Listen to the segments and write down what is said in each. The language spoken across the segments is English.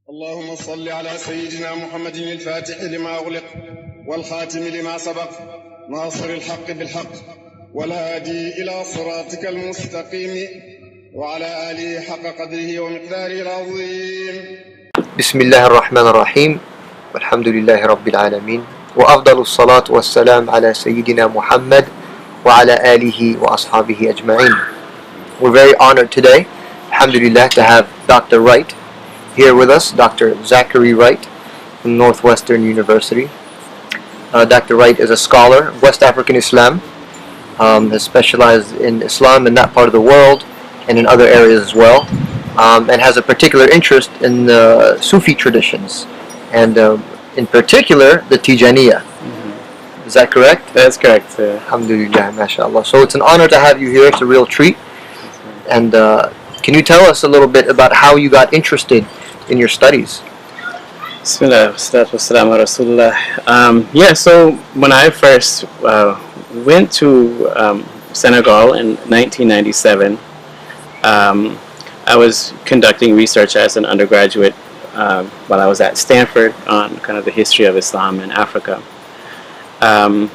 اللهم صل على سيدنا محمد الفاتح لما أغلق والخاتم لما سبق ناصر الحق بالحق والهادي إلى صراطك المستقيم وعلى آله حق قدره ومقداره العظيم. بسم الله الرحمن الرحيم والحمد لله رب العالمين وأفضل الصلاة والسلام على سيدنا محمد وعلى آله وأصحابه أجمعين. We're very honored today, alhamdulillah, to have Dr. Wright here with us, Dr. Zakaria Wright from Northwestern University. Dr. Wright is a scholar of West African Islam, has specialized in Islam in that part of the world and in other areas as well, and has a particular interest in the Sufi traditions, and in particular the Tijaniya. Is that correct? That's correct. Alhamdulillah, mashallah. So it's an honor to have you here. It's a real treat. And can you tell us a little bit about how you got interested in your studies? Bismillah, wassalatu wassalamu ala rasulullah. Yeah, so when I first went to Senegal in 1997, I was conducting research as an undergraduate while I was at Stanford on kind of the history of Islam in Africa. And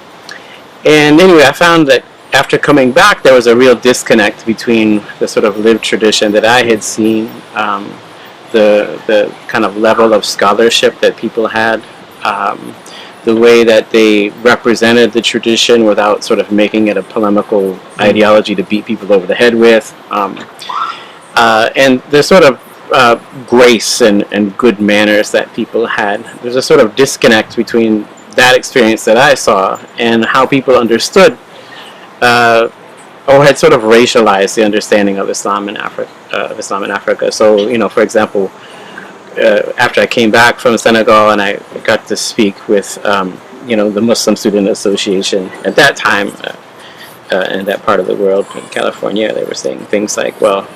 anyway, I found that after coming back, there was a real disconnect between the sort of lived tradition that I had seen, the kind of level of scholarship that people had, the way that they represented the tradition without sort of making it a polemical ideology to beat people over the head with, and the sort of grace and good manners that people had. There's a sort of disconnect between that experience that I saw and how people understood or had sort of racialized the understanding of Islam in Africa. So, you know, for example, after I came back from Senegal and I got to speak with, you know, the Muslim Student Association at that time in that part of the world, in California, they were saying things like, well,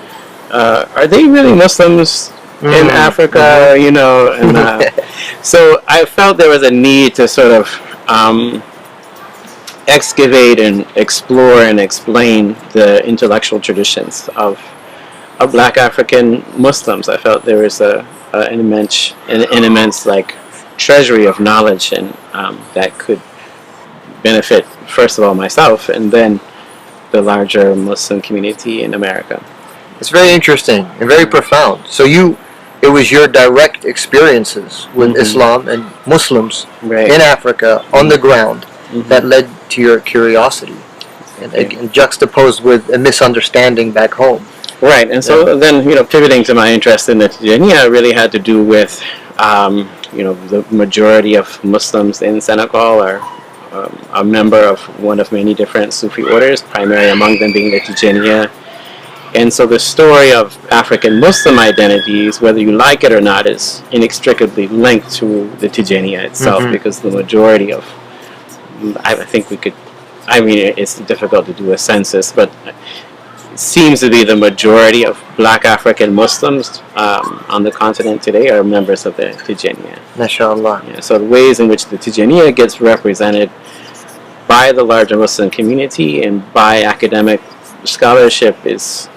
are they really Muslims in Africa, you know? And so I felt there was a need to sort of excavate and explore and explain the intellectual traditions of Black African Muslims. I felt there was an immense like treasury of knowledge and that could benefit first of all myself and then the larger Muslim community in America. It's very interesting and very profound. So it was your direct experiences with Islam and Muslims in Africa on the ground that led to your curiosity and juxtaposed with a misunderstanding back home. Right, and so then, you know, pivoting to my interest in the Tijaniya really had to do with, you know, the majority of Muslims in Senegal are a member of one of many different Sufi orders, primarily among them being the Tijaniya. And so the story of African Muslim identities, whether you like it or not, is inextricably linked to the Tijaniya itself, because the majority of, I think we could, I mean, it's difficult to do a census, but it seems to be the majority of Black African Muslims on the continent today are members of the Tijaniya. MashaAllah. Yeah, so the ways in which the Tijaniya gets represented by the larger Muslim community and by academic scholarship is,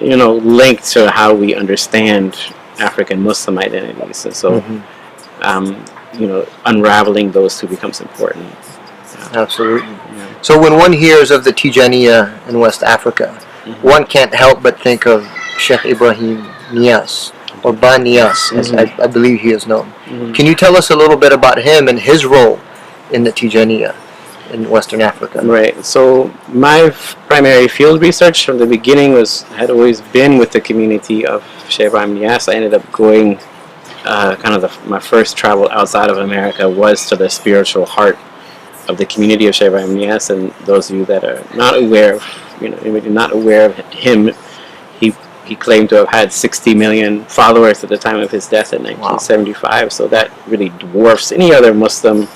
you know, linked to how we understand African Muslim identities. And so, you know, unraveling those two becomes important. Absolutely. Yeah. So when one hears of the Tijaniya in West Africa, one can't help but think of Sheikh Ibrahim Niyas, or Ba Niyas, as I believe he is known. Can you tell us a little bit about him and his role in the Tijaniya in Western Africa? Right. So my primary field research from the beginning had always been with the community of Sheikh Ibrahim Niyas. I ended up going, my first travel outside of America was to the spiritual heart of the community of Sheikh Ibrahim Niyas. And those of you that are not aware of, you know, not aware of him, he claimed to have had 60 million followers at the time of his death in 1975. Wow. So that really dwarfs any other Muslim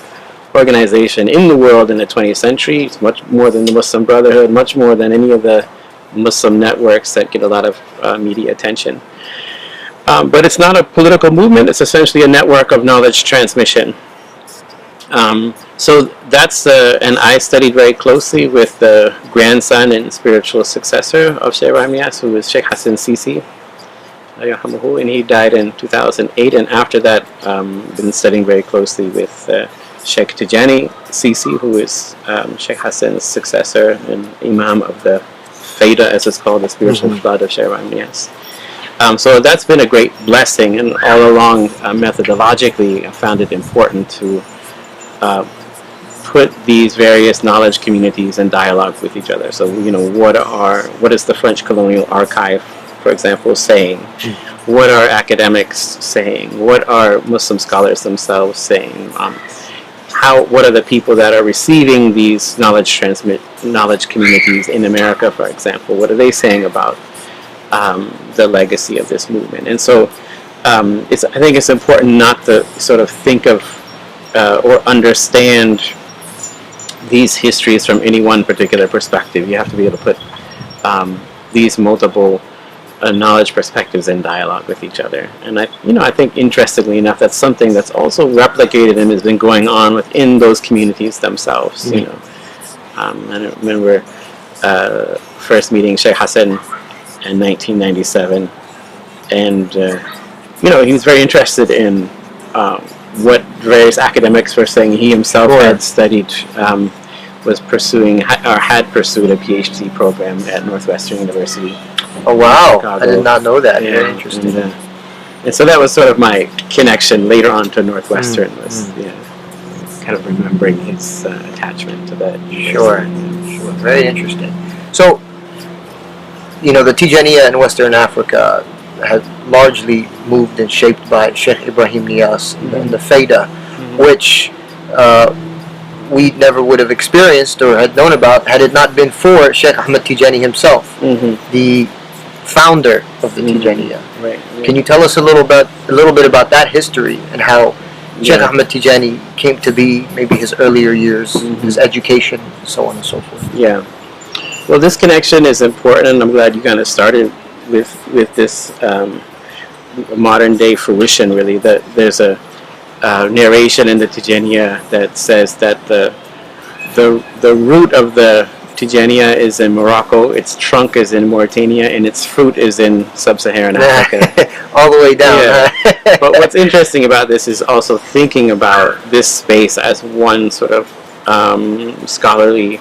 organization in the world in the 20th century. It's much more than the Muslim Brotherhood, much more than any of the Muslim networks that get a lot of media attention. But it's not a political movement, it's essentially a network of knowledge transmission. So that's and I studied very closely with the grandson and spiritual successor of Sheikh Ibrahim Niyas, who was Sheikh Hassan Sisi. and he died in 2008. And after that, been studying very closely with Sheikh Tijani Sisi, who is Sheikh Hassan's successor and Imam of the Faida, as it's called, the spiritual flood of Sheikh Ibrahim Niyas. So that's been a great blessing, and all along methodologically I found it important to put these various knowledge communities in dialogue with each other. So, you know, what is the French colonial archive, for example, saying? What are academics saying? What are Muslim scholars themselves saying? What are the people that are receiving these knowledge communities in America, for example? What are they saying about the legacy of this movement? And so I think it's important not to sort of think of or understand these histories from any one particular perspective. You have to be able to put these multiple knowledge perspectives in dialogue with each other. And I think interestingly enough, that's something that's also replicated and has been going on within those communities themselves. You know, I remember first meeting Sheikh Hassan in 1997, and he was very interested in what various academics were saying. He himself had studied, was pursuing or had pursued a PhD program at Northwestern University. Oh wow! Chicago. I did not know that. Yeah, very interesting. And so that was sort of my connection later on to Northwestern. Was kind of remembering his attachment to that. Sure. Very interesting. So, the Tijaniya in Western Africa has largely moved and shaped by Sheikh Ibrahim Niyas and the Faida, which we never would have experienced or had known about had it not been for Sheikh Ahmed Tijani himself, the founder of the Tijaniya. Right. Can you tell us a little bit about that history and how Sheikh Ahmed Tijani came to be, maybe his earlier years, his education, so on and so forth? Yeah. Well, this connection is important, and I'm glad you kind of started with this modern day fruition. Really, that there's a narration in the Tijaniya that says that the root of the Tijaniya is in Morocco, its trunk is in Mauritania, and its fruit is in sub-Saharan Africa. All the way down. Yeah. But what's interesting about this is also thinking about this space as one sort of scholarly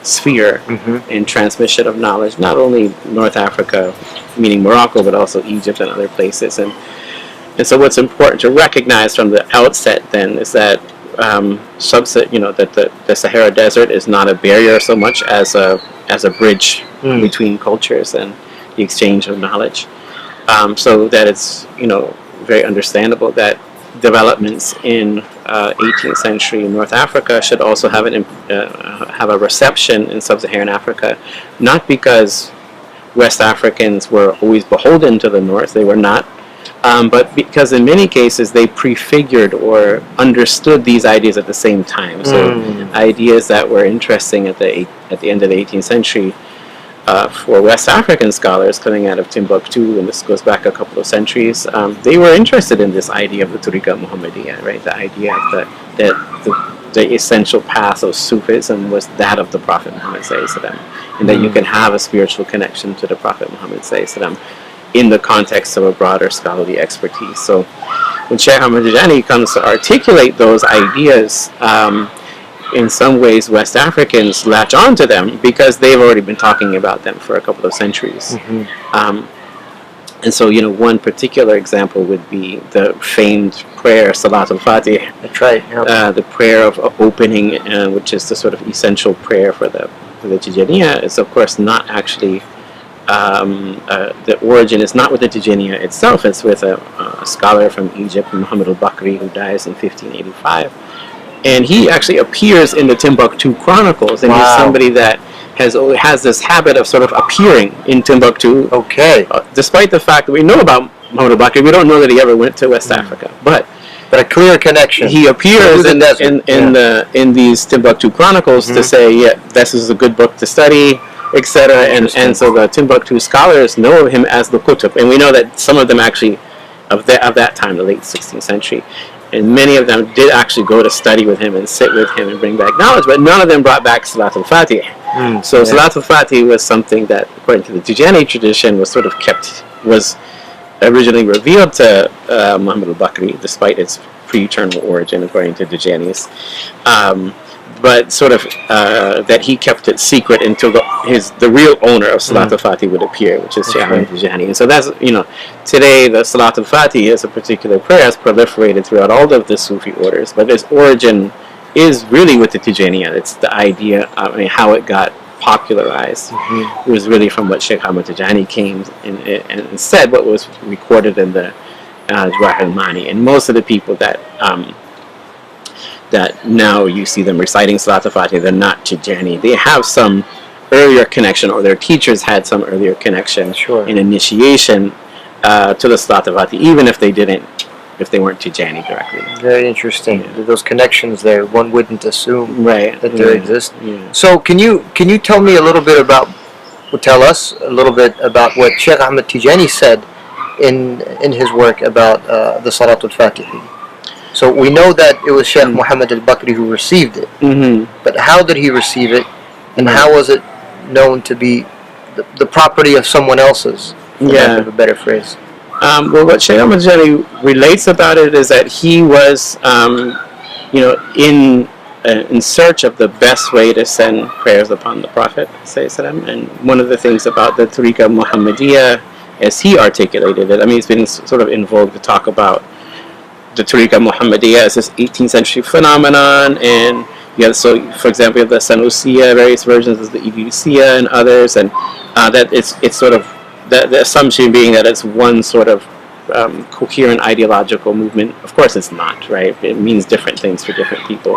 sphere in transmission of knowledge, not only North Africa, meaning Morocco, but also Egypt and other places. And so what's important to recognize from the outset then is that that the Sahara Desert is not a barrier so much as a bridge between cultures and the exchange of knowledge. So that it's very understandable that developments in 18th century North Africa should also have a reception in sub-Saharan Africa, not because West Africans were always beholden to the North. They were not. But because in many cases they prefigured or understood these ideas at the same time. So ideas that were interesting at the end of the 18th century for West African scholars coming out of Timbuktu, and this goes back a couple of centuries, they were interested in this idea of the tariqa Muhammadiyya, right? The idea that the essential path of Sufism was that of the Prophet Muhammad ﷺ, and that you can have a spiritual connection to the Prophet Muhammad ﷺ in the context of a broader scholarly expertise. So when Sheikh Ahmed Tijani comes to articulate those ideas, in some ways West Africans latch on to them because they've already been talking about them for a couple of centuries. And so, one particular example would be the famed prayer, Salat al-Fatih. That's right. Yep. The prayer of opening, which is the sort of essential prayer for the Tijaniya, is of course not actually the origin is not with the Tijaniya itself. It's with a scholar from Egypt, Muhammad al-Bakri, who dies in 1585. And he actually appears in the Timbuktu Chronicles, and he's somebody that has this habit of sort of appearing in Timbuktu. Okay. Despite the fact that we know about Muhammad al-Bakri, we don't know that he ever went to West Africa. But a clear connection. He appears in these Timbuktu Chronicles to say, this is a good book to study, etc. And so the Timbuktu scholars know him as the Qutb, and we know that some of them actually of that time, the late 16th century, and many of them did actually go to study with him and sit with him and bring back knowledge, but none of them brought back Salat al-Fatih. Salat al-Fatih was something that, according to the Tijani tradition, was sort of originally revealed to Muhammad al-Bakri, despite its pre-eternal origin according to Tijanis, but sort of that he kept it secret until the real owner of Salat al-Fatih would appear, which is Shaykh Ahmad Tijani. And so that's, today the Salat al-Fatih as a particular prayer has proliferated throughout all of the Sufi orders, but its origin is really with the Tijaniya. It's the idea, how it got popularized. It was really from what Shaykh Ahmad Tijani came and said, what was recorded in the Jawahir al-Mani. And most of the people that now you see them reciting Salat al-Fatih, they're not Tijani. They have some earlier connection, or their teachers had some earlier connection in initiation to the Salat al-Fatih, even if they weren't Tijani directly. Very interesting. Those connections there, one wouldn't assume that they exist. Yeah. So can you tell me a little bit about, tell us a little bit about what Shaykh Ahmad Tijani said in his work about the Salat al-Fatih? So we know that it was Shaykh Muhammad al-Bakri who received it, but how did he receive it, and how was it known to be the property of someone else's, for lack of a better phrase? Well, what Shaykh Ahmad Tijani relates about it is that he was, in search of the best way to send prayers upon the Prophet, and one of the things about the tariqa Muhammadiyya, as he articulated it, it's been sort of in vogue to talk about the tariqa Muhammadiyya as this 18th century phenomenon, and so for example you have the Sanusiya, various versions of the Idrisiya and others, and that it's sort of the assumption being that it's one sort of coherent ideological movement. Of course it's not, right? It means different things for different people.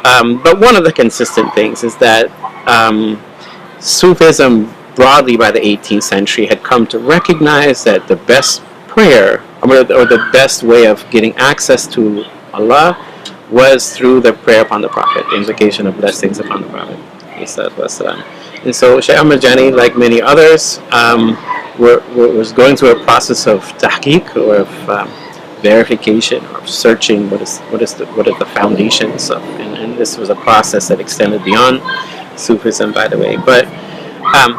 But one of the consistent things is that Sufism broadly by the 18th century had come to recognize that the best prayer, or the best way of getting access to Allah, was through the prayer upon the Prophet, the invocation of blessings upon the Prophet. And so Shaykh Ahmad Tijani, like many others, was going through a process of tahqiq, or of verification, or of searching what are the foundations of, and this was a process that extended beyond Sufism, by the way. But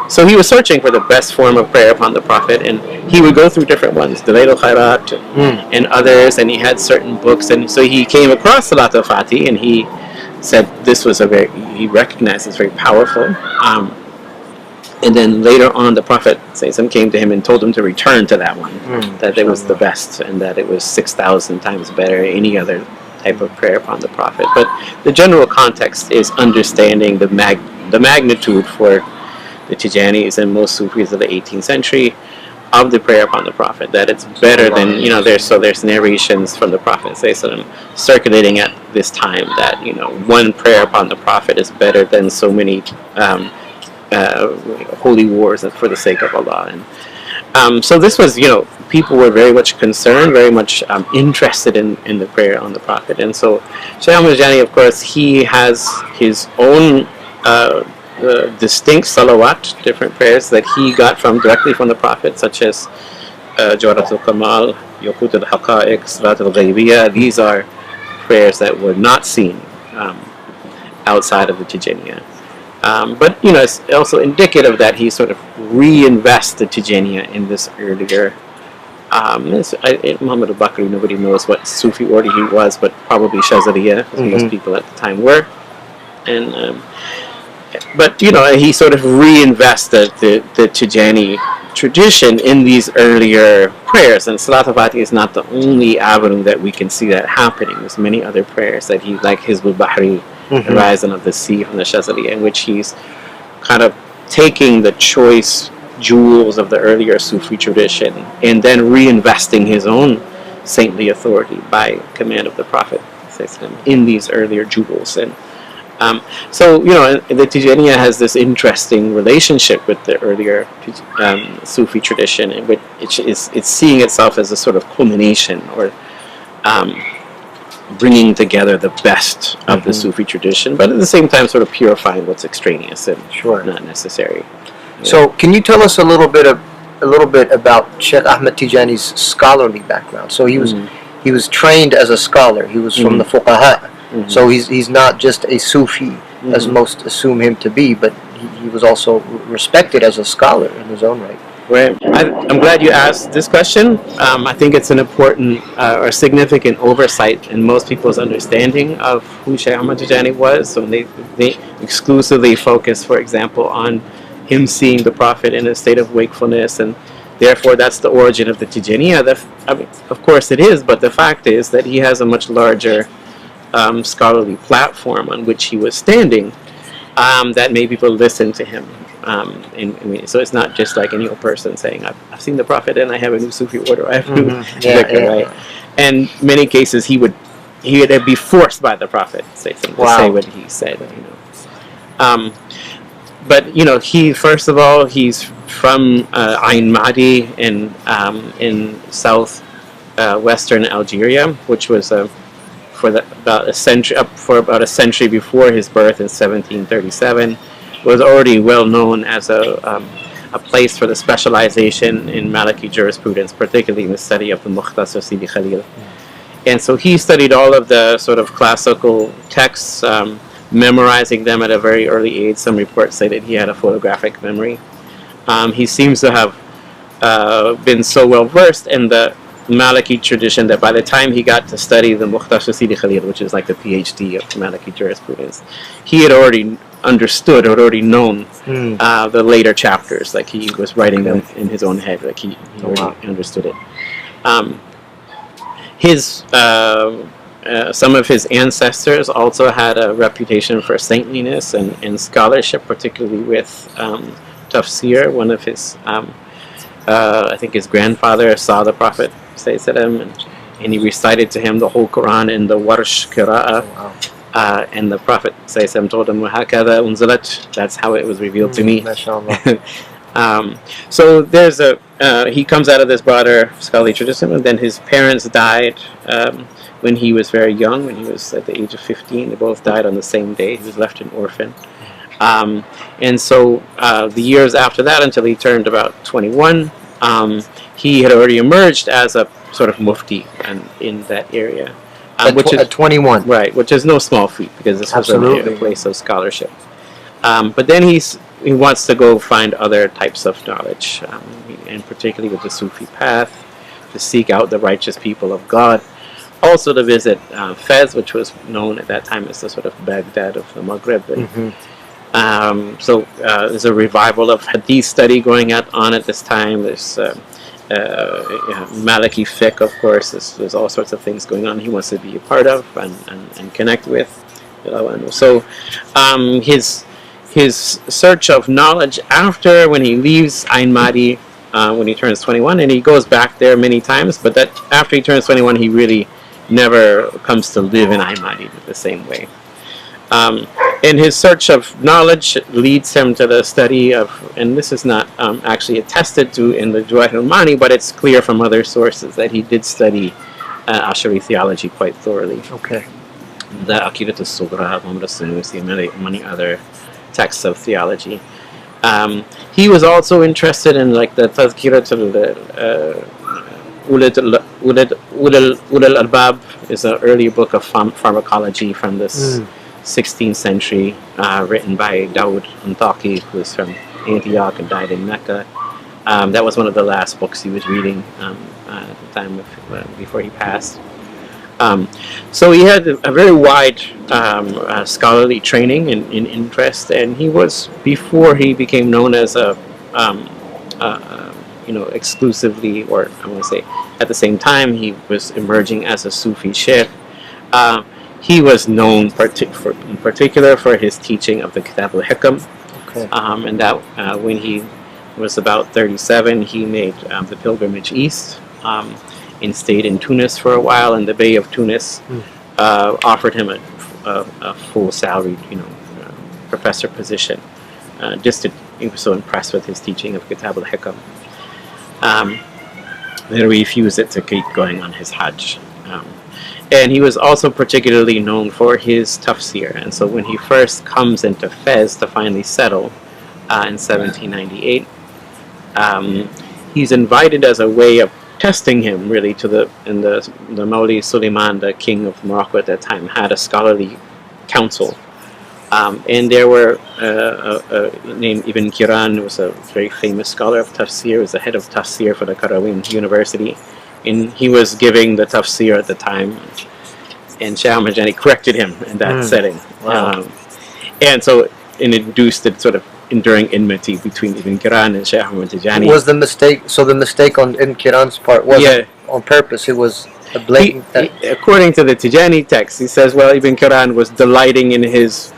so he was searching for the best form of prayer upon the Prophet, and he would go through different ones, Dalail al-Khairat and others, and he had certain books, and so he came across Salat al-Fatih, and he said this was he recognized it's very powerful. And then later on the Prophet came to him and told him to return to that one, that it was the best, and that it was 6,000 times better than any other type of prayer upon the Prophet. But the general context is understanding the magnitude for the Tijanis and most Sufis of the 18th century of the prayer upon the Prophet, that it's better than, there's narrations from the Prophet circulating at this time that, one prayer upon the Prophet is better than so many holy wars for the sake of Allah. And so this was, people were very much concerned, very much interested in the prayer on the Prophet. And so Shaykh Ahmad Tijani, of course, he has his own distinct salawat, different prayers that he got directly from the Prophet, such as Jawharat al-Kamal, Yaqut al-Haqa'iq, Salat al-Ghaybiyya. These are prayers that were not seen outside of the Tijaniya. But it's also indicative that he sort of reinvests the Tijaniya in this earlier. Muhammad al-Bakri, nobody knows what Sufi order he was, but probably Shazariya, as most people at the time were. And but he sort of reinvested the Tijani tradition in these earlier prayers, and Salat al-Fatih is not the only avenue that we can see that happening. There's many other prayers that he, like Hizb al-Bahri, the Horizon of the Sea from the Shazaliya, in which he's kind of taking the choice jewels of the earlier Sufi tradition and then reinvesting his own saintly authority by command of the Prophet in these earlier jewels. And so the Tijaniya has this interesting relationship with the earlier Sufi tradition, in which it's seeing itself as a sort of culmination, or bringing together the best of the Sufi tradition, but at the same time sort of purifying what's extraneous and not necessary. So can you tell us a little bit about Shaykh Ahmad Tijani's scholarly background? So he was trained as a scholar. He was from the fuqaha. So he's not just a Sufi, as most assume him to be, but he was also respected as a scholar in his own right. Right. I'm glad you asked this question. I think it's an important or significant oversight in most people's understanding of who Shaykh Ahmad Tijani was. So they exclusively focus, for example, on him seeing the Prophet in a state of wakefulness, and therefore that's the origin of the Tijaniya. I mean, of course it is, but the fact is that he has a much larger scholarly platform on which he was standing that made people listen to him. So it's not just like any old person saying, I've seen the Prophet and I have a new Sufi order, I have a new zikr, right? And many cases he would be forced by the Prophet to say what he said, but he, first of all, he's from Ain Mahdi in south western Algeria, which was about a century before his birth in 1737. Was already well known as a place for the specialization in Maliki jurisprudence, particularly in the study of the Mukhtasar Sidi Khalil. And so he studied all of the sort of classical texts, memorizing them at a very early age. Some reports say that he had a photographic memory. He seems to have been so well versed in the Maliki tradition that by the time he got to study the Mukhtasar Sidi Khalil, which is like the PhD of Maliki jurisprudence, he had already understood or already known the later chapters. Like he was writing them in his own head. Like he already understood it. Some of his ancestors also had a reputation for saintliness and scholarship, particularly with tafsir. One of his, I think his grandfather saw the Prophet and he recited to him the whole Quran in the Warsh Qira'ah. And the Prophet told him, that's how it was revealed to me. So there's he comes out of this broader scholarly tradition, and then his parents died when he was very young, when he was at the age of 15. They both died on the same day. He was left an orphan. And so the years after that, until he turned about 21, he had already emerged as a sort of mufti in that area. At 21. Right, which is no small feat, because this was a place of scholarship. But then he wants to go find other types of knowledge, and particularly with the Sufi path, to seek out the righteous people of God. Also to visit Fez, which was known at that time as the sort of Baghdad of the Maghreb. So there's a revival of hadith study going on at this time. There's Maliki fiqh, of course. There's all sorts of things going on he wants to be a part of and connect with. So his search of knowledge after, when he leaves Ain Mahdi, when he turns 21, and he goes back there many times, but that after he turns 21 he really never comes to live in Ain Mahdi the same way. And his search of knowledge leads him to the study of, and this is not actually attested to in the Jawahir al-Mani, but it's clear from other sources that he did study Ash'ari theology quite thoroughly. Okay. The Aqidat al-Sughra, Muhammad al-Sanusi, and many other texts of theology. He was also interested in like the Tazkirat Ulul al-Albab is an early book of pharmacology from this 16th century, written by Dawood Antaki, who was from Antioch and died in Mecca. That was one of the last books he was reading at the time before he passed. So he had a very wide scholarly training and interest, and he was, before he became known as a exclusively, or I want to say at the same time he was emerging as a Sufi sheikh. He was known in particular for his teaching of the Kitab al-Hikam, and that when he was about 37, he made the pilgrimage east and stayed in Tunis for a while, and the Bey of Tunis offered him a full salaried, professor position, he was so impressed with his teaching of Kitab al-Hikam. Then he refused it to keep going on his Hajj. And he was also particularly known for his tafsir. And so when he first comes into Fez to finally settle in 1798, he's invited as a way of testing him, really, to the Mawli Suleiman, the king of Morocco at that time, had a scholarly council And there were named Ibn Kiran, who was a very famous scholar of tafsir, was the head of tafsir for the Qarawin University, and he was giving the tafsir at the time, and Shaykh Ahmad Tijani corrected him in that setting. Wow. And so it induced a sort of enduring enmity between Ibn Kiran and Shaykh Ahmad Tijani. Was the mistake, so the mistake on Ibn Kiran's part wasn't on purpose, it was a blatant... According to the Tijani text, he says, well, Ibn Kiran was delighting in his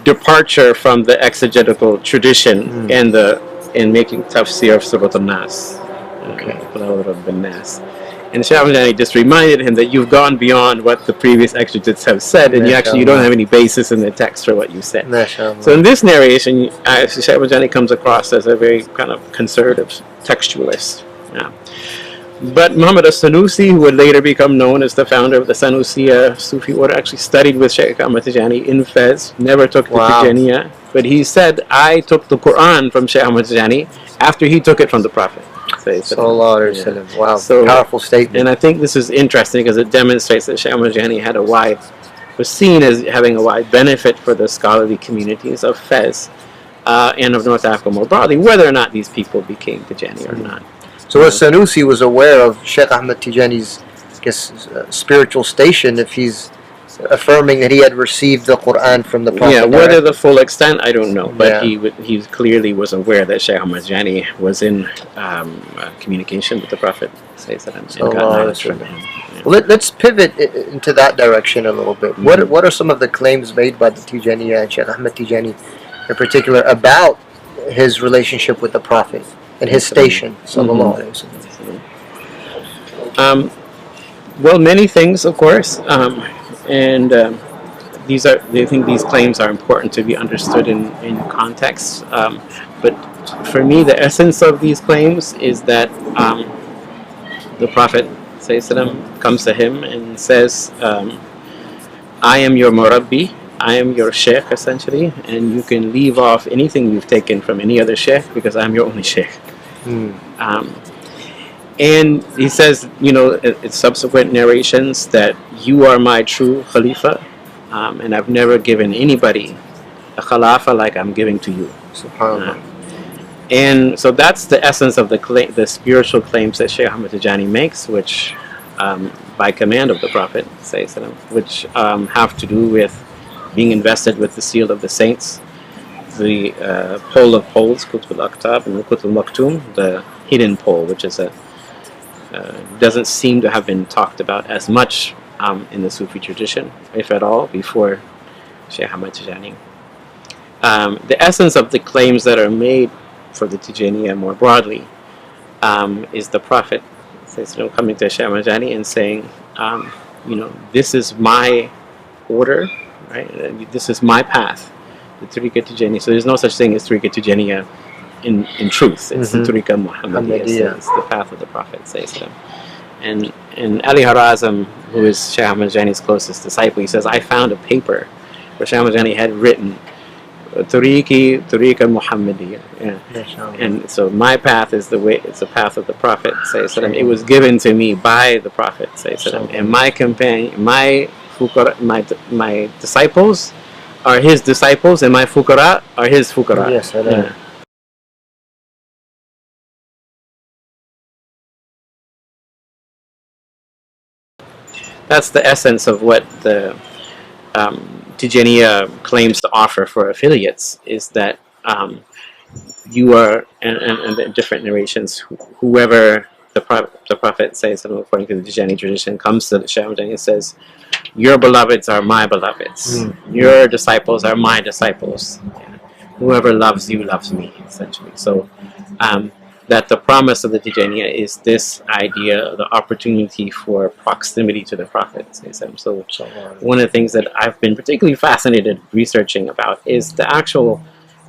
departure from the exegetical tradition and in making tafsir of Surat al-Nas. And Shaykh Ahmad Tijani just reminded him that you've gone beyond what the previous exegetes have said, and you don't have any basis in the text for what you said. So in this narration, Shaykh Ahmad Tijani comes across as a very kind of conservative textualist. Yeah. But Muhammad as-Sanusi, who would later become known as the founder of the Sanusiya Sufi order, actually studied with Shaykh Ahmad Tijani in Fez, never took the Tijaniya, but he said, I took the Quran from Shaykh Ahmad Tijani after he took it from the Prophet. Wow, so, powerful statement. And I think this is interesting because it demonstrates that Shaykh Ahmad Tijani was seen as having a wide benefit for the scholarly communities of Fez and of North Africa more broadly, whether or not these people became Tijani or not. So Sanusi was aware of Shaykh Ahmad Tijani's, I guess, spiritual station if he's affirming that he had received the Quran from the Prophet. Yeah, whether the full extent, I don't know, but he clearly was aware that Shaykh Ahmad Tijani was in communication with the Prophet. Well, let's pivot into that direction a little bit. What are some of the claims made by the Tijaniya and Shaykh Ahmad Tijani in particular about his relationship with the Prophet and his station? Well, many things, of course, and I think these claims are important to be understood in context. But for me, the essence of these claims is that the Prophet comes to him and says, I am your murabbi, I am your sheikh, essentially, and you can leave off anything you've taken from any other sheikh because I'm your only sheikh. And he says, in subsequent narrations, that you are my true khalifa, and I've never given anybody a khalafa like I'm giving to you. And so that's the essence of the spiritual claims that Shaykh Ahmad Tijani makes, which, by command of the Prophet, which have to do with being invested with the seal of the saints, the pole of poles, Qutb al-Aqtab, and the Qutb al-Maktum, the hidden pole, which is doesn't seem to have been talked about as much in the Sufi tradition, if at all, before Shaykh Ahmad Tijani. The essence of the claims that are made for the Tijaniya more broadly is the Prophet coming to Shaykh Ahmad Tijani and saying, this is my order, right? This is my path, the Tariqa Tijani. So there's no such thing as Tariqa Tijaniya in truth. It's the Tariqa Muhammadiyya. It's the path of the Prophet. And Ali Harazim, who is Shaykh Ahmad Tijani's closest disciple, he says, I found a paper where Shaykh Ahmad Tijani had written Tariqa Muhammadiyya. And so my path is the way, it's the path of the Prophet. It was given to me by the Prophet. And my companion, my disciples are his disciples, and my fuqara are his fuqara. That's the essence of what the Tijaniya claims to offer for affiliates, is that you are, and the different narrations, whoever the Prophet says, according to the Tijani tradition, comes to the Shaykh Ahmad Tijani and says, your beloveds are my beloveds, your disciples are my disciples, whoever loves you loves me, essentially. So that the promise of the Tijaniya is this idea, the opportunity for proximity to the Prophet. So one of the things that I've been particularly fascinated researching about is the actual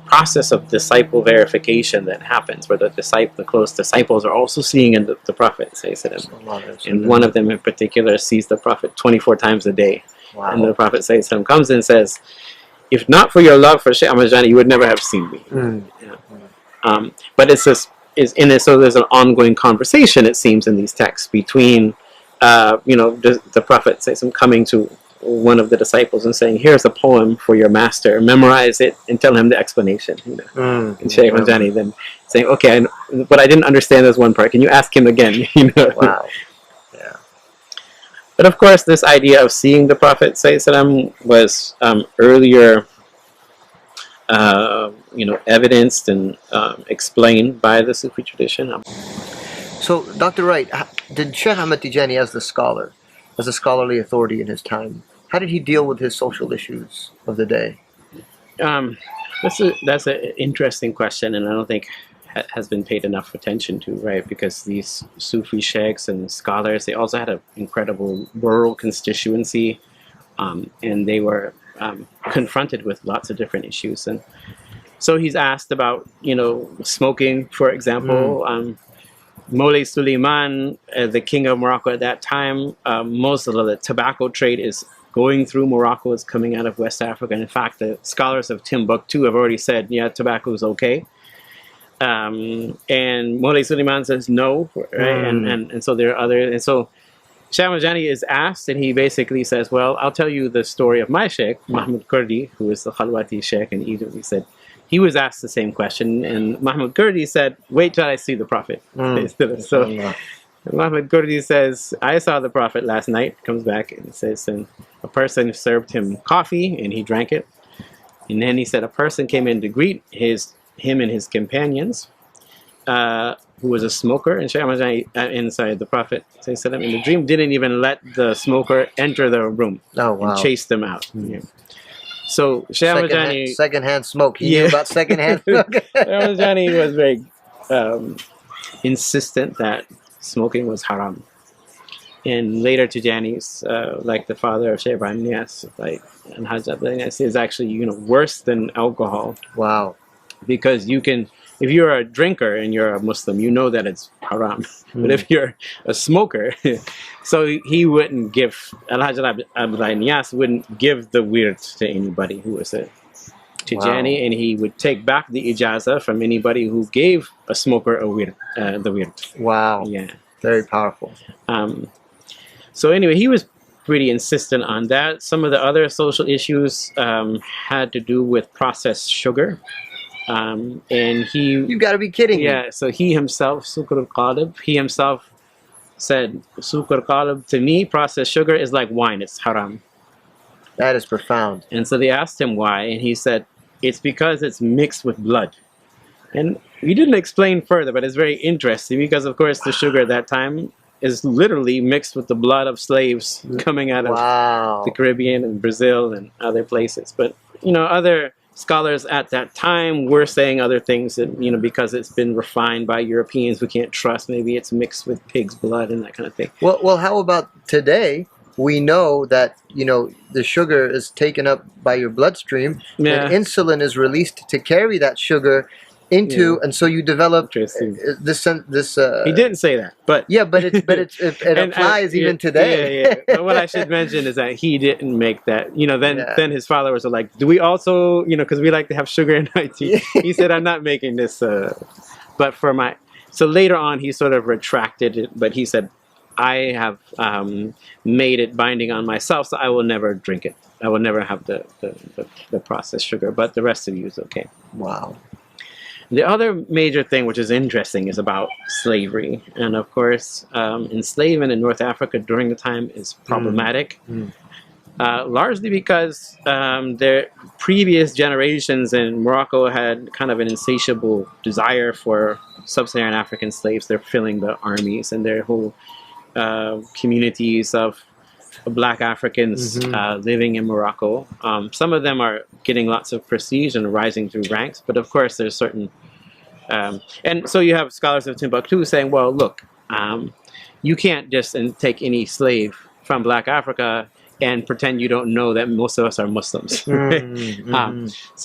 process of disciple verification that happens, where the close disciples are also seeing in the Prophet. And one of them in particular sees the Prophet 24 times a day. And the Prophet comes and says, if not for your love for Shaykh Ahmad Tijani, you would never have seen me. But it's this, so there's an ongoing conversation, it seems, in these texts between the Prophet coming to one of the disciples and saying, here's a poem for your master, memorize it and tell him the explanation. You know? And Shaykh Tijani then saying, okay, but I didn't understand this one part. Can you ask him again? You know? Wow. Yeah. But of course, this idea of seeing the Prophet ﷺ was earlier, evidenced and explained by the Sufi tradition. So, Dr. Wright, did Shaykh Ahmad Tijani, as a scholarly authority in his time, how did he deal with his social issues of the day? That's an interesting question, and I don't think has been paid enough attention to, right? Because these Sufi sheikhs and scholars, they also had an incredible rural constituency, and they were confronted with lots of different issues. And so he's asked about, smoking, for example. Moulay Suleiman, the king of Morocco at that time, most of the tobacco trade is going through Morocco, it's coming out of West Africa. And in fact, the scholars of Timbuktu have already said, yeah, tobacco is okay. And Moulay Suleiman says no, right? And so there are other, and so Shaykh Tijani is asked, and he basically says, well, I'll tell you the story of my sheikh, Mahmoud Kurdi, who is the Khalwati sheikh in Egypt. He said, he was asked the same question, and Mahmoud Kurdi said, wait till I see the Prophet. So Mahmoud Kurdi says, I saw the Prophet last night, comes back and says, and a person served him coffee, and he drank it. And then he said, a person came in to greet him and his companions, who was a smoker, and Shaykh Tijani inside the Prophet in the dream didn't even let the smoker enter the room and chased them out. So Shaykh Tijani, secondhand smoke. He knew about secondhand smoke. Shaykh Tijani was very insistent that smoking was haram. And later Tijanis, like the father of Shaykh Ibrahim Niyas, like and Hajj Abdullah Niyas, is actually worse than alcohol. Wow. Because you can, if you're a drinker and you're a Muslim, you know that it's haram. But if you're a smoker, so he wouldn't give, Al-Hajj Abdullah Niyas wouldn't give the wird to anybody who was a Tijani, and he would take back the ijaza from anybody who gave a smoker a wird, the wird. Wow. Yeah. Very powerful. So anyway, he was pretty insistent on that. Some of the other social issues had to do with processed sugar. And you gotta be kidding me. Yeah, so he himself, Sukr al-Qalib, he himself said, Sukr al-Qalib, to me, processed sugar is like wine, it's haram. That is profound. And so they asked him why, and he said, it's because it's mixed with blood. And he didn't explain further, but it's very interesting because, of course, the sugar at that time is literally mixed with the blood of slaves coming out of the Caribbean and Brazil and other places. But, other scholars at that time were saying other things that, because it's been refined by Europeans, we can't trust. Maybe it's mixed with pig's blood and that kind of thing. Well, how about today? We know that, the sugar is taken up by your bloodstream, and insulin is released to carry that sugar into, and so you develop this. He didn't say that, but but it applies even today. But what I should mention is that he didn't make that. Then his followers are like, do we also, because we like to have sugar in our tea. He said, I'm not making this, but for my. So later on, he sort of retracted it, but he said, I have made it binding on myself, so I will never drink it. I will never have the processed sugar, but the rest of you is okay. Wow. The other major thing which is interesting is about slavery. And of course, enslavement in North Africa during the time is problematic. Largely because their previous generations in Morocco had kind of an insatiable desire for sub-Saharan African slaves. They're filling the armies, and their whole communities of Black Africans living in Morocco. Some of them are getting lots of prestige and rising through ranks, but of course there's certain and so you have scholars of Timbuktu saying, well, look, you can't just take any slave from Black Africa and pretend you don't know that most of us are Muslims. So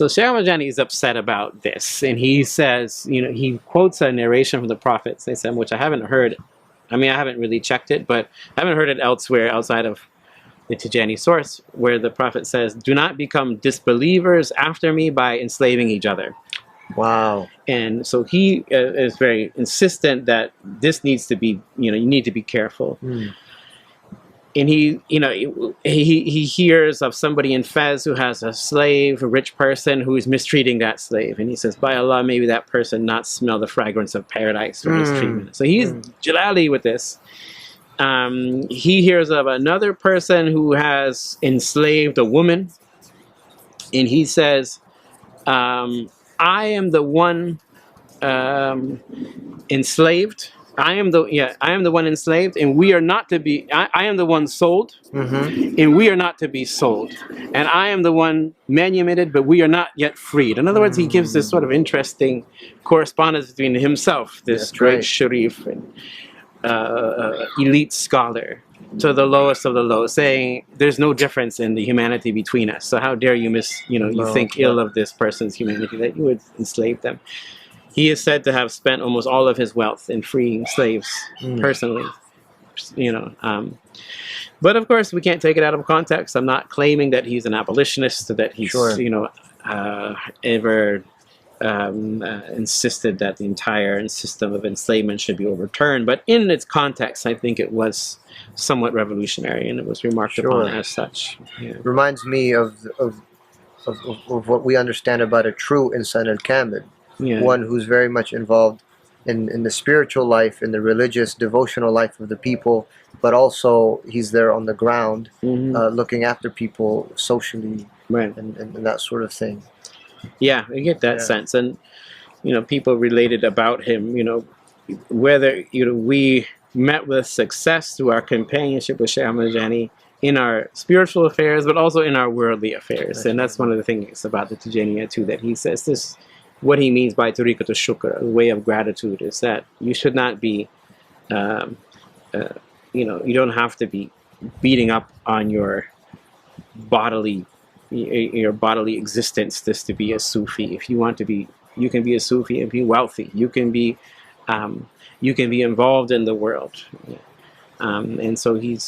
Shaykh Tijani is upset about this, and he says, he quotes a narration from the Prophet, which I haven't heard. I mean, I haven't really checked it, but I haven't heard it elsewhere outside of the Tijani source, where the Prophet says, do not become disbelievers after me by enslaving each other. Wow. And so he is very insistent that this needs to be, you need to be careful. and he, you know, he hears of somebody in Fez who has a slave, a rich person who is mistreating that slave, and he says, by Allah, maybe that person not smell the fragrance of paradise for mistreatment. So he's jalali with this. He hears of another person who has enslaved a woman, and he says, I am the one enslaved. I am the one enslaved, and we are not to be. I am the one sold, and we are not to be sold. And I am the one manumitted, but we are not yet freed. In other words, he gives this sort of interesting correspondence between himself, this great Sharif and elite scholar, to the lowest of the low, saying there's no difference in the humanity between us. So how dare you you think ill of this person's humanity, that you would enslave them. He is said to have spent almost all of his wealth in freeing slaves personally, but of course we can't take it out of context. I'm not claiming that he's an abolitionist, that he's ever insisted that the entire system of enslavement should be overturned. But in its context, I think it was somewhat revolutionary, and it was remarked upon as such. Yeah. Reminds me of what we understand about a true Insan al-Kamil. One who's very much involved in the spiritual life, in the religious, devotional life of the people, but also he's there on the ground, looking after people socially, and that sort of thing. Yeah, I get that sense. And, people related about him, whether, we met with success through our companionship with Shaykh Ahmad Tijani in our spiritual affairs, but also in our worldly affairs. And that's one of the things about the Tijaniya too, that he says this. What he means by tariqa to shukr, the way of gratitude, is that you should not be, you don't have to be beating up on your bodily existence just to be a Sufi. If you want to be, you can be a Sufi and be wealthy. You can be involved in the world, and so he's,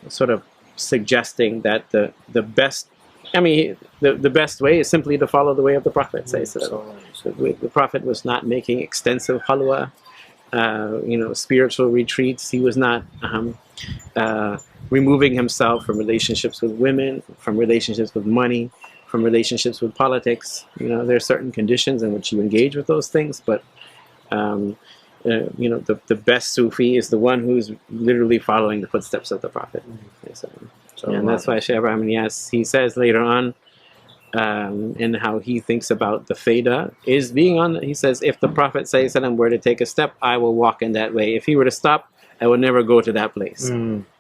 sort of suggesting that the best. The best way is simply to follow the way of the Prophet. The Prophet was not making extensive halwa, spiritual retreats. He was not removing himself from relationships with women, from relationships with money, from relationships with politics. There are certain conditions in which you engage with those things, but the best Sufi is the one who's literally following the footsteps of the Prophet. And that's why Shaykh Ibrahim Niyas, he says later on, in how he thinks about the faida, is being on. He says, if the Prophet ﷺ were to take a step, I will walk in that way. If he were to stop, I would never go to that place. I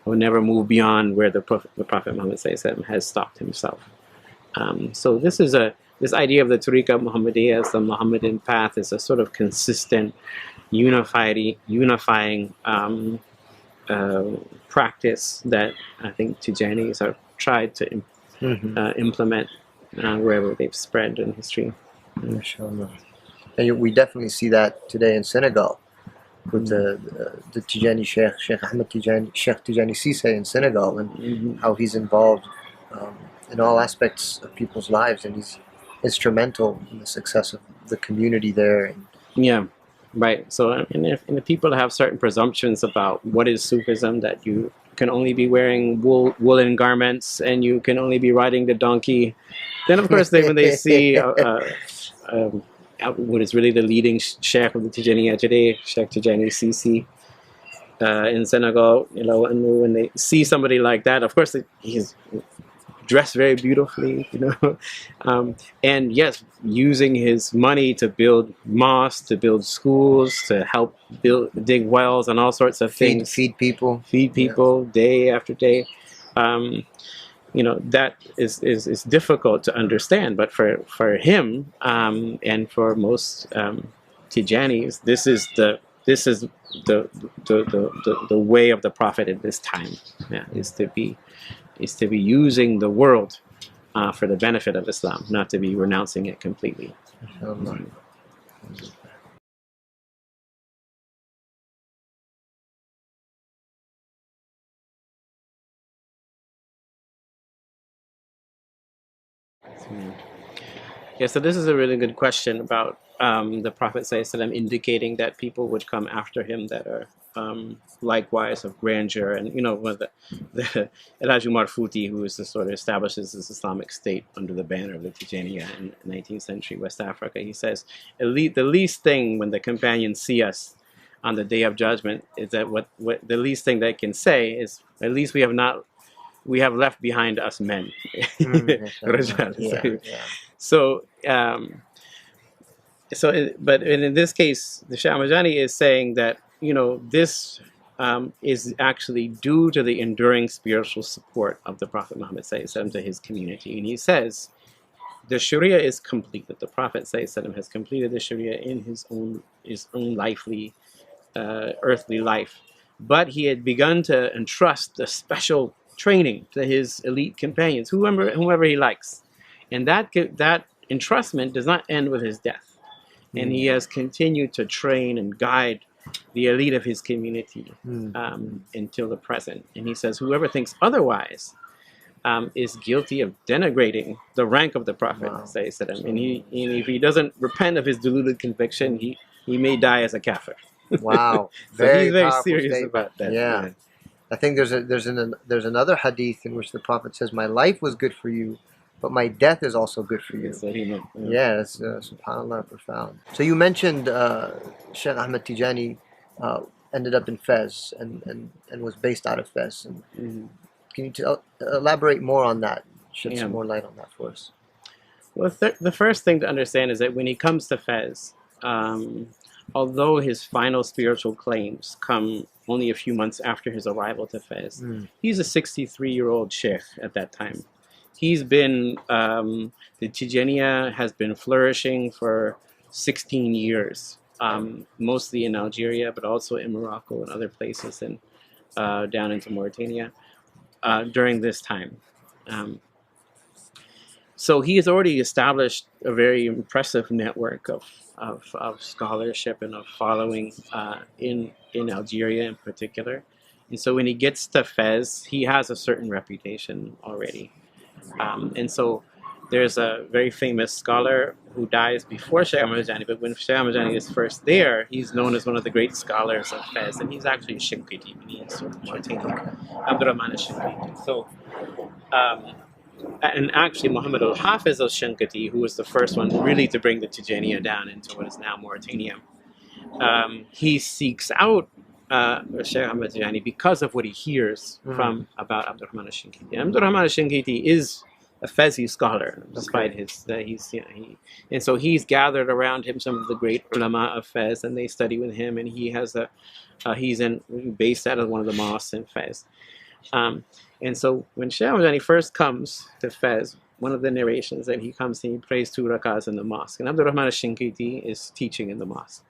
would never move beyond where the Prophet Muhammad ﷺ has stopped himself. So this is this idea of the tariqa Muhammadiyya as the Muhammadan path is a sort of consistent, unifying practice that I think Tijanis have tried to implement wherever they've spread in history. Inshallah. And we definitely see that today in Senegal with the Tijani Sheikh Ahmed Tijani, Sheikh Tijani Cisse in Senegal, and how he's involved in all aspects of people's lives, and he's instrumental in the success of the community there. Yeah. Right. So, and if people have certain presumptions about what is Sufism, that you can only be wearing woolen garments and you can only be riding the donkey, then of course when they see what is really the leading sheikh of the Tijaniya today, Sheikh Tijani Cisse in Senegal, and when they see somebody like that, of course he's dressed very beautifully, and yes, using his money to build mosques, to build schools, to help dig wells and all sorts of things. Feed people day after day. That is difficult to understand, but for him and for most Tijanis, this is the way of the Prophet at this time. Is to be using the world for the benefit of Islam, not to be renouncing it completely. Yeah, so this is a really good question about the Prophet ﷺ indicating that people would come after him that are likewise of grandeur. And, you know, the El-Hajj Marfuti, who is the sort of establishes this Islamic state under the banner of the Tijaniya in 19th century West Africa, he says, the least thing when the companions see us on the Day of Judgment is that what the least thing they can say is, at least we have left behind us men. So, but in this case, the Shah Mahjani is saying that, you know, this is actually due to the enduring spiritual support of the Prophet Muhammad ﷺ to his community. And he says, the Sharia is complete, that the Prophet ﷺ has completed the Sharia in his own lively, earthly life. But he had begun to entrust a special training to his elite companions, whomever he likes. And that entrustment does not end with his death. And he has continued to train and guide the elite of his community until the present. And he says, whoever thinks otherwise is guilty of denigrating the rank of the Prophet. And if he doesn't repent of his deluded conviction, he may die as a kafir. Wow. So he's very serious statement about that. Yeah. I think there's another hadith in which the Prophet says, my life was good for you, but my death is also good for you. Yeah, that's subhanAllah, profound. So you mentioned Sheikh Ahmed Tijani ended up in Fez and was based out of Fez. And can you elaborate more on that? Shed some more light on that for us. Well, the first thing to understand is that when he comes to Fez, although his final spiritual claims come only a few months after his arrival to Fez, he's a 63-year-old sheikh at that time. He's been, the Tijaniya has been flourishing for 16 years, mostly in Algeria, but also in Morocco and other places, and down into Mauritania during this time. So he has already established a very impressive network of scholarship and of following in Algeria in particular. And so when he gets to Fez, he has a certain reputation already. And so there's a very famous scholar who dies before Sheikh Ahmed Tijani, but when Sheikh Ahmed Tijani is first there, he's known as one of the great scholars of Fez, and he's actually a Shinkiti, and he's sort of Mauritanian, Abdurrahman al-Shinkiti. So, and actually Muhammad al-Hafiz al-Shinkiti, who was the first one really to bring the Tijaniya down into what is now Mauritania, he seeks out Sheikh Ahmed Tijani because of what he hears from about Abdurrahman al-Shinkiti. Abdurrahman al-Shinkiti is a Fezi scholar, despite his and so he's gathered around him some of the great ulama of Fez, and they study with him. And he has he's based out of one of the mosques in Fez. And so when Sheikh Ahmed Tijani first comes to Fez, one of the narrations that he comes and he prays 2 rakahs in the mosque, and Abdurrahman al-Shinkiti is teaching in the mosque.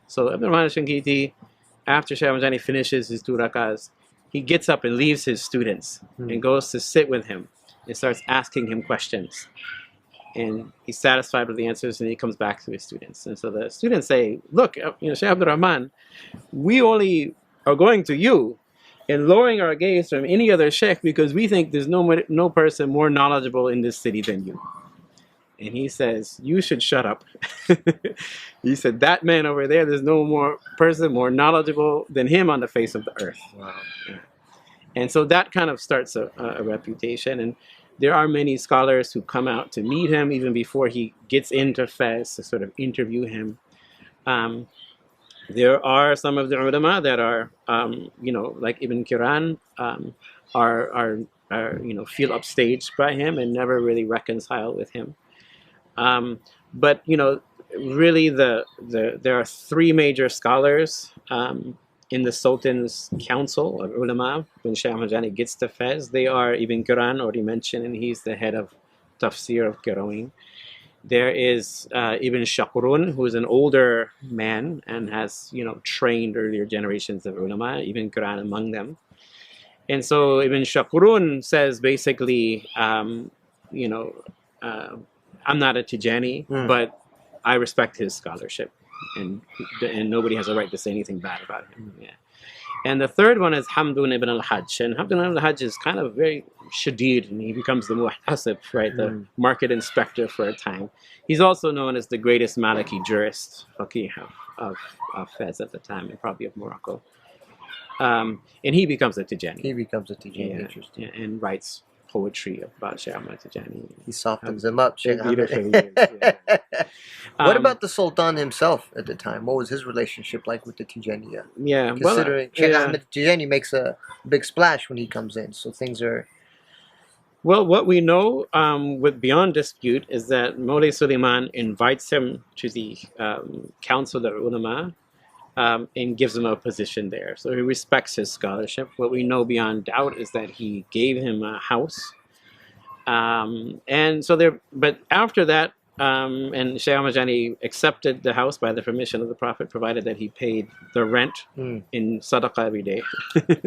So Abdurrahman al-Shinkiti, after Sheikh Ahmed Tijani finishes his 2 rakahs, he gets up and leaves his students and goes to sit with him and starts asking him questions. And he's satisfied with the answers, and he comes back to his students. And so the students say, look, Sheikh Abdurrahman, we only are going to you and lowering our gaze from any other sheikh because we think there's no person more knowledgeable in this city than you. And he says, you should shut up. He said, that man over there, there's no more person more knowledgeable than him on the face of the earth. Wow. Yeah. And so that kind of starts a reputation. And there are many scholars who come out to meet him even before he gets into Fez to sort of interview him. There are some of the ulama that are, like Ibn Kiran, are feel upstaged by him and never really reconcile with him. But really there are 3 major scholars in the Sultan's Council of Ulama when Sheikh Ahmed Tijani gets to Fez. They are Ibn Kiran, already mentioned, and he's the head of Tafsir of Qirawin. There is Ibn Shakrun, who is an older man and has trained earlier generations of ulama, Ibn Kiran among them. And so Ibn Shakrun says basically, I'm not a Tijani, but I respect his scholarship, and nobody has a right to say anything bad about him. Yeah. And the third one is Hamdun ibn al-Hajj. And Hamdun ibn al-Hajj is kind of very shadid, and he becomes the muhtasib, right, the market inspector for a time. He's also known as the greatest Maliki jurist, faqih of Fez at the time, and probably of Morocco. And he becomes a Tijani. He becomes a Tijani. Interesting. And writes poetry about Shaykh Ahmad Tijani. He softens him up. Shaykh Ahmad. What about the Sultan himself at the time? What was his relationship like with the Tijaniya? Yeah, considering Shaykh Ahmad Tijani makes a big splash when he comes in, so things are. Well, what we know with beyond dispute is that Mawlay Suleiman invites him to the Council of Ulama and gives him a position there. So he respects his scholarship. What we know beyond doubt is that he gave him a house. And so there, but after that, and Shaykh Ahmad Tijani accepted the house by the permission of the Prophet, provided that he paid the rent in sadaqah every day.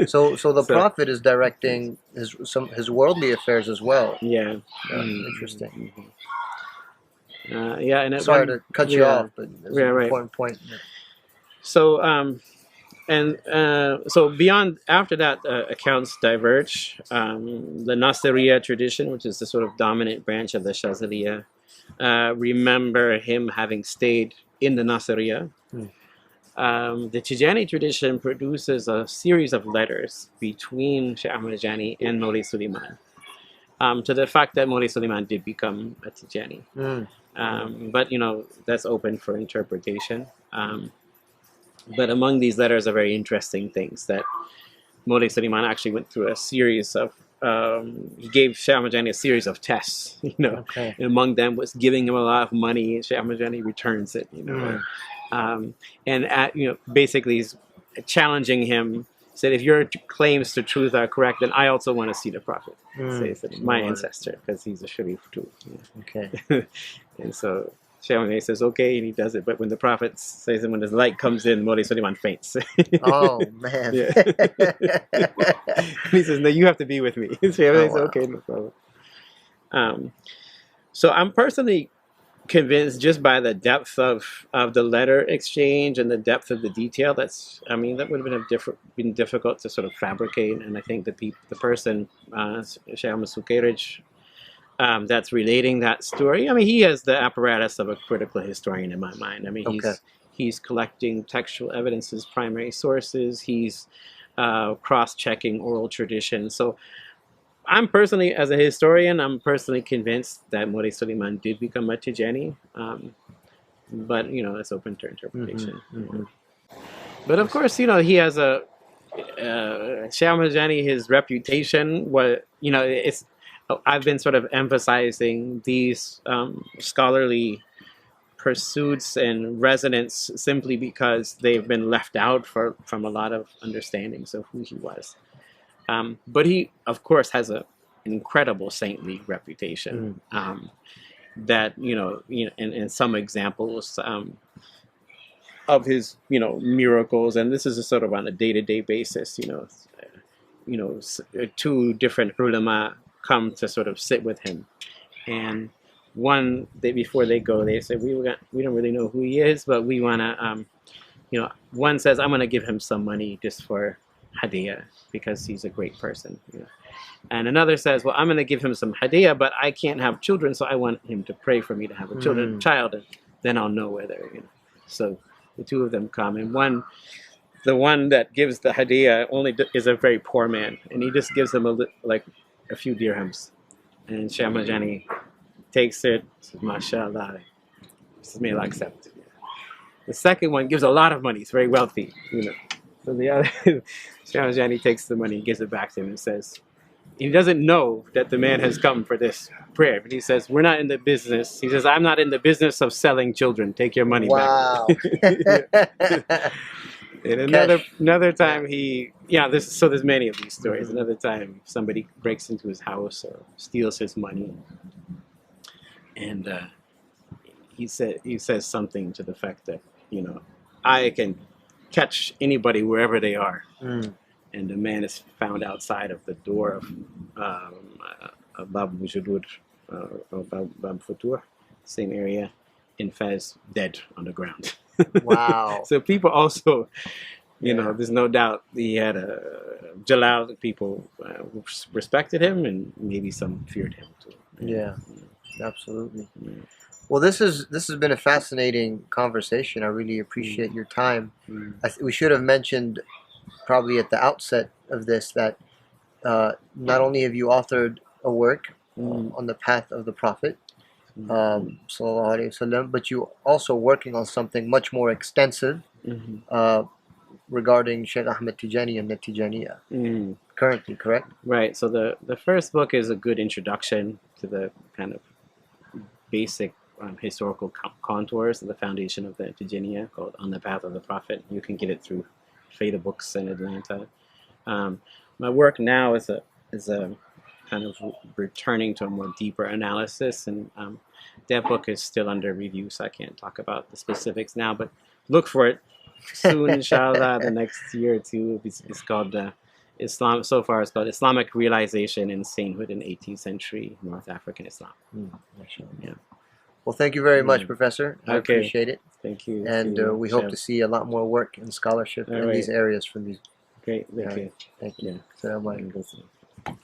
So the Prophet is directing his worldly affairs as well. Yeah. Interesting. Yeah, and sorry to cut you off, but it's an important point. So so beyond, after that, accounts diverge. The Nasiriyya tradition, which is the sort of dominant branch of the Shazaliyya, remember him having stayed in the Nasiriyya. The Tijani tradition produces a series of letters between Shaykh Ahmad Tijani and Mawlay Suleiman, to the fact that Mawlay Suleiman did become a Tijani. But, you know, that's open for interpretation. But among these letters are very interesting things, that Mawlay Suleiman actually went through a series of, he gave Shaykh Ahmad Tijani a series of tests, you know, and among them was giving him a lot of money, and Shaykh Ahmad Tijani returns it, you know, you know, basically he's challenging him, said, if your claims to truth are correct, then I also want to see the Prophet, my ancestor, because he's a Sharif too. And so Shaykh Ahmad says, okay, and he does it. But when the Prophet says, when his light comes in, Mawlay Suleiman faints. Oh, man. He says, no, you have to be with me. Shaykh Ahmad says, okay, no problem. So I'm personally convinced, just by the depth of the letter exchange and the depth of the detail, that's, I mean, that would have been difficult to sort of fabricate. And I think the person, Shaykh Ahmad Sukirj, that's relating that story, I mean, he has the apparatus of a critical historian in my mind. I mean, he's collecting textual evidences, primary sources, he's cross-checking oral tradition. So I'm personally, as a historian, I'm personally convinced that Mawlay Suleiman did become a Tijani, but, you know, it's open to interpretation. But of course, you know, he has a Shaykh Ahmad Tijani, his reputation, you know, I've been sort of emphasizing these scholarly pursuits and resonance simply because they've been left out from a lot of understandings of who he was. But he, of course, has an incredible saintly reputation. That, you know, and some examples of his, you know, miracles, and this is a sort of on a day-to-day basis. You know, two different ulama come to sort of sit with him, and before they go, they say, we don't really know who he is, but we want to, you know, one says, I'm going to give him some money just for hadiyah because he's a great person, you know. And another says, well, I'm going to give him some hadiyah, but I can't have children, so I want him to pray for me to have a child, and then I'll know whether, you know. So the two of them come, and the one that gives the hadiyah is a very poor man, and he just gives him a few dirhams, and Shaykh Ahmad Tijani takes it, says, mashallah, may Allah accept. The second one gives a lot of money, he's very wealthy, you know. So the other, Shaykh Ahmad Tijani takes the money and gives it back to him and says, he doesn't know that the man has come for this prayer, but he says, we're not in the business. He says, I'm not in the business of selling children. Take your money back. And another time there's many of these stories. Another time somebody breaks into his house or steals his money, and he says something to the effect that, you know, I can catch anybody wherever they are. And the man is found outside of the door of Bab Mujadud, or Bab Futuh, same area, in Fez, dead on the ground. Wow. So people also, you know, there's no doubt he had Jalal, people who respected him, and maybe some feared him too. Yeah, absolutely. Well, this has been a fascinating conversation. I really appreciate your time. We should have mentioned probably at the outset of this that not only have you authored a work on the path of the Prophet, sallallahu alaihi wasallam, but you also working on something much more extensive regarding Sheikh Ahmed Tijani and the Tijaniya. Currently, correct? Right. So the first book is a good introduction to the kind of basic historical contours of the foundation of the Tijaniya, called On the Path of the Prophet. You can get it through Fada Books in Atlanta. My work now is a kind of returning to a more deeper analysis, and that book is still under review, so I can't talk about the specifics now, but look for it soon, inshallah, the next year or two. It's called Islam. So far it's called Islamic Realization and Sainthood in 18th Century North African Islam. Yeah. Well, thank you very much, Professor. I appreciate it. Thank you. And we hope to see a lot more work and scholarship in these areas from these. Great. Thank you. Thank you. Yeah. Assalamu alaikum.